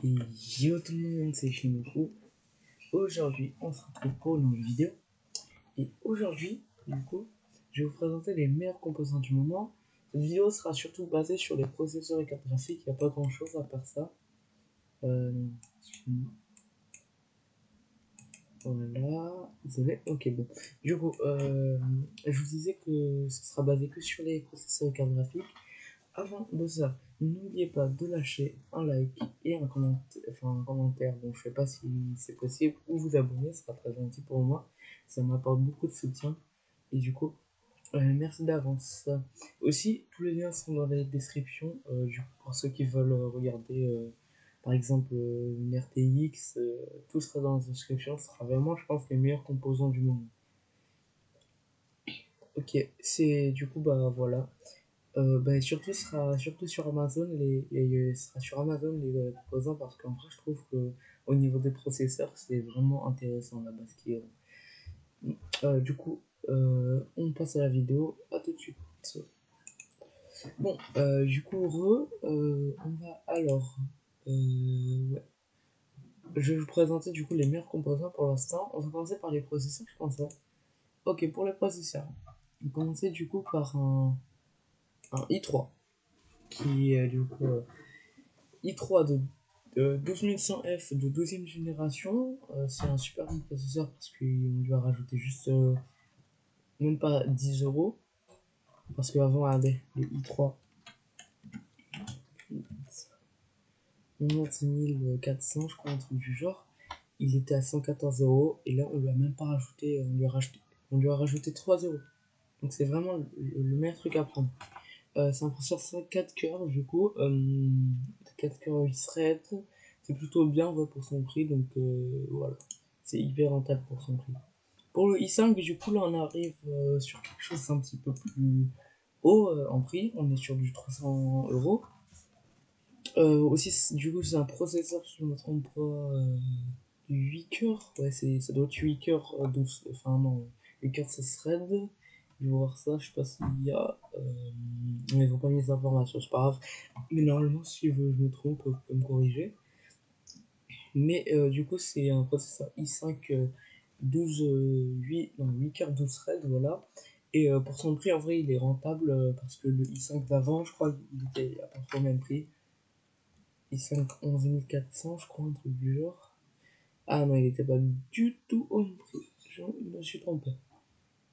Et yo tout le monde, c'est Shinoku. Aujourd'hui, on se retrouve pour une nouvelle vidéo. Et aujourd'hui, du coup, je vais vous présenter les meilleurs composants du moment. Cette vidéo sera surtout basée sur les processeurs et cartes graphiques. Il n'y a pas grand chose à part ça. Voilà, désolé. Ok, bon. Du coup, je vous disais que ce sera basé que sur les processeurs et cartes graphiques. Avant de ça, n'oubliez pas de lâcher un like et un commentaire. Bon, je sais pas si c'est possible, ou vous abonner, ce sera très gentil pour moi. Ça m'apporte beaucoup de soutien. Et du coup, merci d'avance. Aussi, tous les liens sont dans la description. Du coup, pour ceux qui veulent regarder, par exemple, une RTX, tout sera dans la description. Ce sera vraiment, je pense, les meilleurs composants du moment. Ok, c'est du coup, bah voilà. Surtout sur Amazon, sera sur Amazon les composants parce qu'en vrai, je trouve que au niveau des processeurs, c'est vraiment intéressant là-bas. Du coup, on passe à la vidéo. À tout de suite. Bon, du coup, on va alors. Ouais. Je vais vous présenter du coup les meilleurs composants pour l'instant. On va commencer par les processeurs, je pense. Ouais. Ok, pour les processeurs, on va commencer du coup par un i3 qui est du coup. i3 de 12100F de 12e génération, c'est un super bon processeur parce qu'on lui a rajouté juste même pas 10 euros. Parce qu'avant, regardez, le i3 19400, je crois, un truc du genre, il était à 114 euros et là, on lui a même pas rajouté, on lui a rajouté 3 euros. Donc, c'est vraiment le meilleur truc à prendre. C'est un processeur 4 cœurs, du coup, 4 cœurs 8 threads. C'est plutôt bien ouais, pour son prix, donc voilà. C'est hyper rentable pour son prix. Pour le i5, du coup, là, on arrive sur quelque chose un petit peu plus haut en prix. On est sur du 300 euros. Aussi, du coup, c'est un processeur, si je ne me trompe pas, 8 cœurs. Ouais, ça doit être 8 cœurs 12. Enfin, non, 8 cœurs 16 threads. Je vais voir ça, je sais pas s'il y a. Mais ils n'ont pas mis les informations, c'est pas grave. Mais normalement, si je me trompe, vous pouvez me corriger. Mais du coup, c'est un processeur i5 8 cœurs 12 threads, voilà. Et pour son prix, en vrai, il est rentable parce que le i5 d'avant, je crois, il était à peu près au même prix. i5 11400, je crois, un truc du genre. Ah non, il était pas du tout au même prix. Je me suis trompé.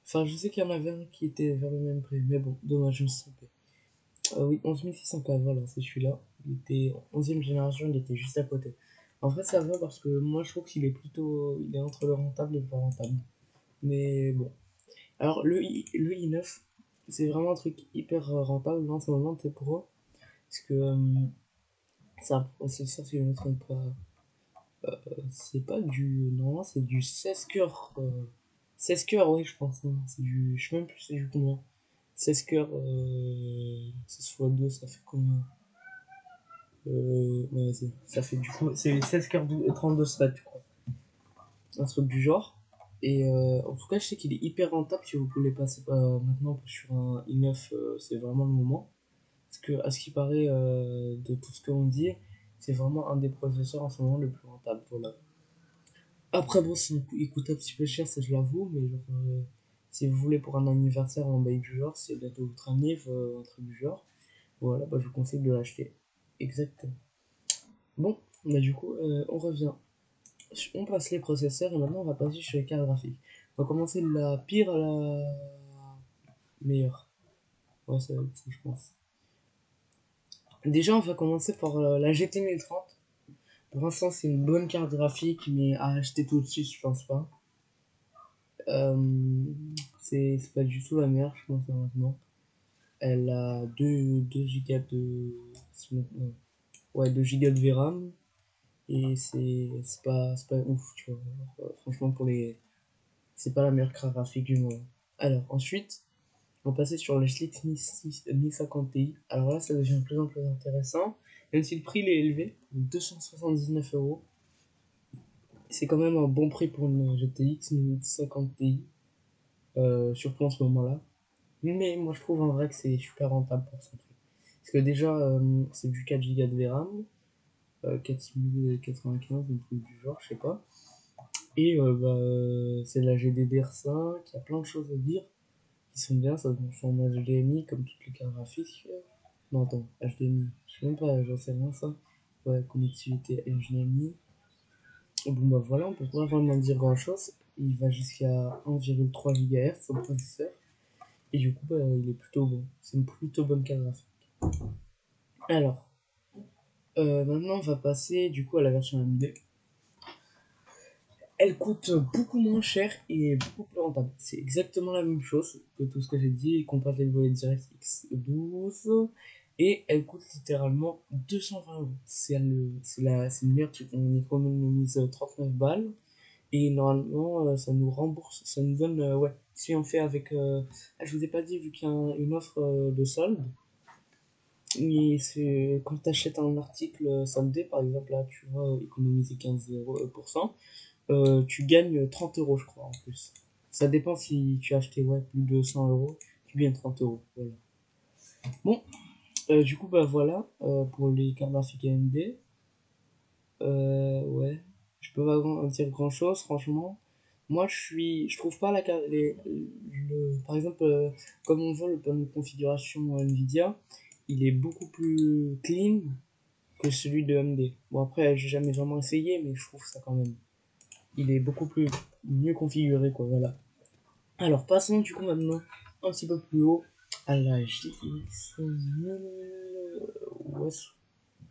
Enfin, je sais qu'il y en avait un qui était vers le même prix, mais bon, dommage, je me suis trompé. Oui, 11600K, voilà, c'est celui-là. Il était 11e génération, il était juste à côté. En vrai, ça va parce que moi, je trouve qu'il est plutôt. Il est entre le rentable et le pas rentable. Mais bon. Alors, le i9, c'est vraiment un truc hyper rentable en ce moment, t'es pour eux. Parce que c'est un processeur, si je ne me trompe pas. C'est pas du. Non, c'est du 16 cœurs. 16 cœurs, oui, je pense. Non, c'est du. Je sais même plus c'est du combien. 16 cœurs, 16 fois 2, ça fait combien ouais, ça fait du coup. C'est 16 cœurs 32 threads, je crois. Un truc du genre. Et en tout cas, je sais qu'il est hyper rentable si vous voulez passer maintenant sur un i9, c'est vraiment le moment. Parce que, à ce qui paraît, de tout ce qu'on dit, c'est vraiment un des processeurs en ce moment le plus rentable. Voilà. Après, bon, il coûte un petit peu cher, ça je l'avoue, mais genre, si vous voulez pour un anniversaire ou un bail du genre, c'est bientôt votre anniv, un truc du genre, voilà, bah, je vous conseille de l'acheter. Exactement. Bon, bah, du coup, on revient. On passe les processeurs et maintenant on va passer sur les cartes graphiques. On va commencer de la pire à la meilleure. Ouais, ça va être ça, je pense. Déjà, on va commencer par la GT 1030. Pour l'instant, c'est une bonne carte graphique, mais à acheter tout de suite, je pense pas. Euh, c'est pas du tout la meilleure, je pense, maintenant. Elle a 2 gigas de. Ouais, 2 gigas de VRAM. Et c'est pas ouf, tu vois. Franchement, c'est pas la meilleure carte graphique du monde. Alors, ensuite, on va passer sur le GTX 1050 Ti. Alors là, ça devient de plus en plus intéressant. Même si le prix il est élevé, 279 euros. C'est quand même un bon prix pour une GTX 1050 Ti. Surtout en ce moment-là. Mais moi je trouve en vrai que c'est super rentable pour son prix. Parce que déjà, c'est du 4 Go de VRAM. 4095, un truc du genre, je sais pas. Et c'est la GDDR5, il y a plein de choses à dire qui sont bien, ça se en HDMI comme toutes les cartes graphiques. Non, attends, HDMI, je sais même pas, j'en sais rien ça. Ouais, connectivité HDMI. Bon, bah voilà, on peut pas vraiment dire grand chose. Il va jusqu'à 1,3 GHz, son processeur. Et du coup, bah, il est plutôt bon. C'est une plutôt bonne carte graphique. Alors, maintenant, on va passer du coup à la version AMD. Elle coûte beaucoup moins cher et beaucoup plus rentable. C'est exactement la même chose que tout ce que j'ai dit, compatible avec DirectX 12. Et elle coûte littéralement 220 euros. C'est le meilleur truc. On économise 39 balles. Et normalement, ça nous rembourse, ça nous donne, ouais, si on fait avec, je vous ai pas dit, vu qu'il y a une offre de solde, mais c'est quand tu achètes un article soldé, par exemple, là, tu vois, économiser 15%, tu gagnes 30 euros, je crois, en plus. Ça dépend si tu as acheté, ouais, plus de 100 euros, tu gagnes 30 euros, voilà. Bon, du coup, bah voilà, pour les cartes graphiques AMD. Ouais, je peux pas dire grand chose, franchement. Moi, je trouve pas par exemple, comme on voit le panneau de configuration Nvidia, il est beaucoup plus clean que celui de AMD. Bon, après, j'ai jamais vraiment essayé, mais je trouve ça quand même. Il est beaucoup plus mieux configuré, quoi, voilà. Alors, passons du coup maintenant un petit peu plus haut à la GTX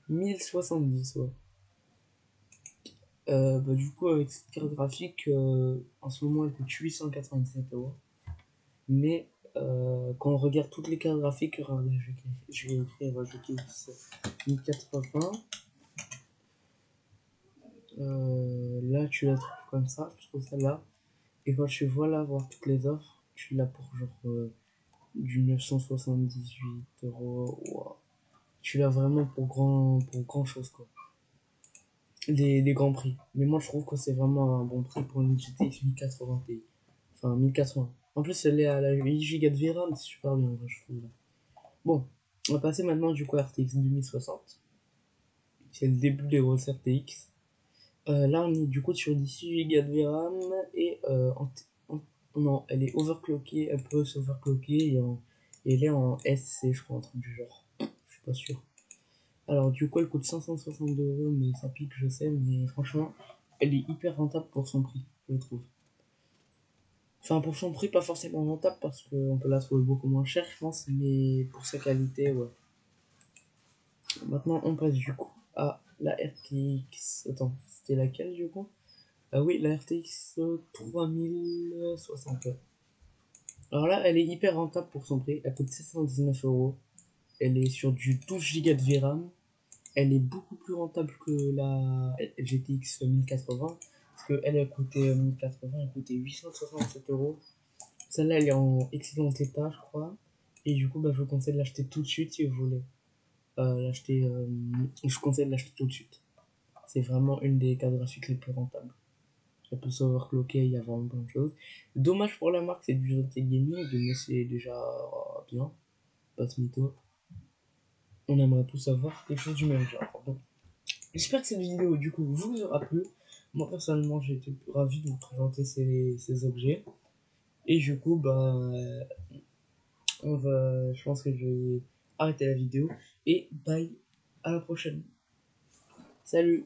1070, ouais. Du coup, avec cette carte graphique, en ce moment, elle coûte 897 euros. Mais quand on regarde toutes les cartes graphiques, regardez, je vais écrire GTX 1080. Là, tu la trouves comme ça, je trouve celle-là. Et quand tu vois là, voir toutes les offres, tu l'as pour genre du 978 euros. Wow. Tu l'as vraiment pour grand chose, quoi. Des grands prix. Mais moi, je trouve que c'est vraiment un bon prix pour une GTX 1080 Ti. Enfin, 1080. En plus, elle est à la 8 Go de VRAM, c'est super bien, je trouve. Bon, on va passer maintenant du coup à RTX 2060. C'est le début des grosses RTX. Là, on est du coup sur 18 Go de VRAM et non, elle est overclockée, elle peut s'overclocker et elle est en SC, je crois, un truc du genre. Je suis pas sûr. Alors, du coup, elle coûte 562 euros, mais ça pique, je sais, mais franchement, elle est hyper rentable pour son prix, je trouve. Enfin, pour son prix, pas forcément rentable parce qu'on peut la trouver beaucoup moins chère, je pense, mais pour sa qualité, ouais. Maintenant, on passe du coup à la RTX. Attends, c'était laquelle du coup? Ah oui, la RTX 3060. Alors là, elle est hyper rentable pour son prix. Elle coûte 719 euros. Elle est sur du 12 Go de VRAM. Elle est beaucoup plus rentable que la GTX 1080. Parce qu'elle, elle coûtait 1080, elle coûtait 867 euros. Celle-là, elle est en excellent état, je crois. Et du coup, bah, je vous conseille de l'acheter tout de suite si vous voulez. Je conseille de l'acheter tout de suite. C'est vraiment une des cartes graphiques les plus rentables. Elle peut s'overclocker, il y a vraiment plein de choses. Dommage pour la marque, c'est du JT Gaming, mais c'est déjà bien. Pas ce mytho. On aimerait tous avoir quelque chose du même genre. Donc, j'espère que cette vidéo, du coup, vous aura plu. Moi, personnellement, j'ai été ravi de vous présenter ces objets. Et du coup, je pense que je vais arrêter la vidéo. Et bye, à la prochaine. Salut!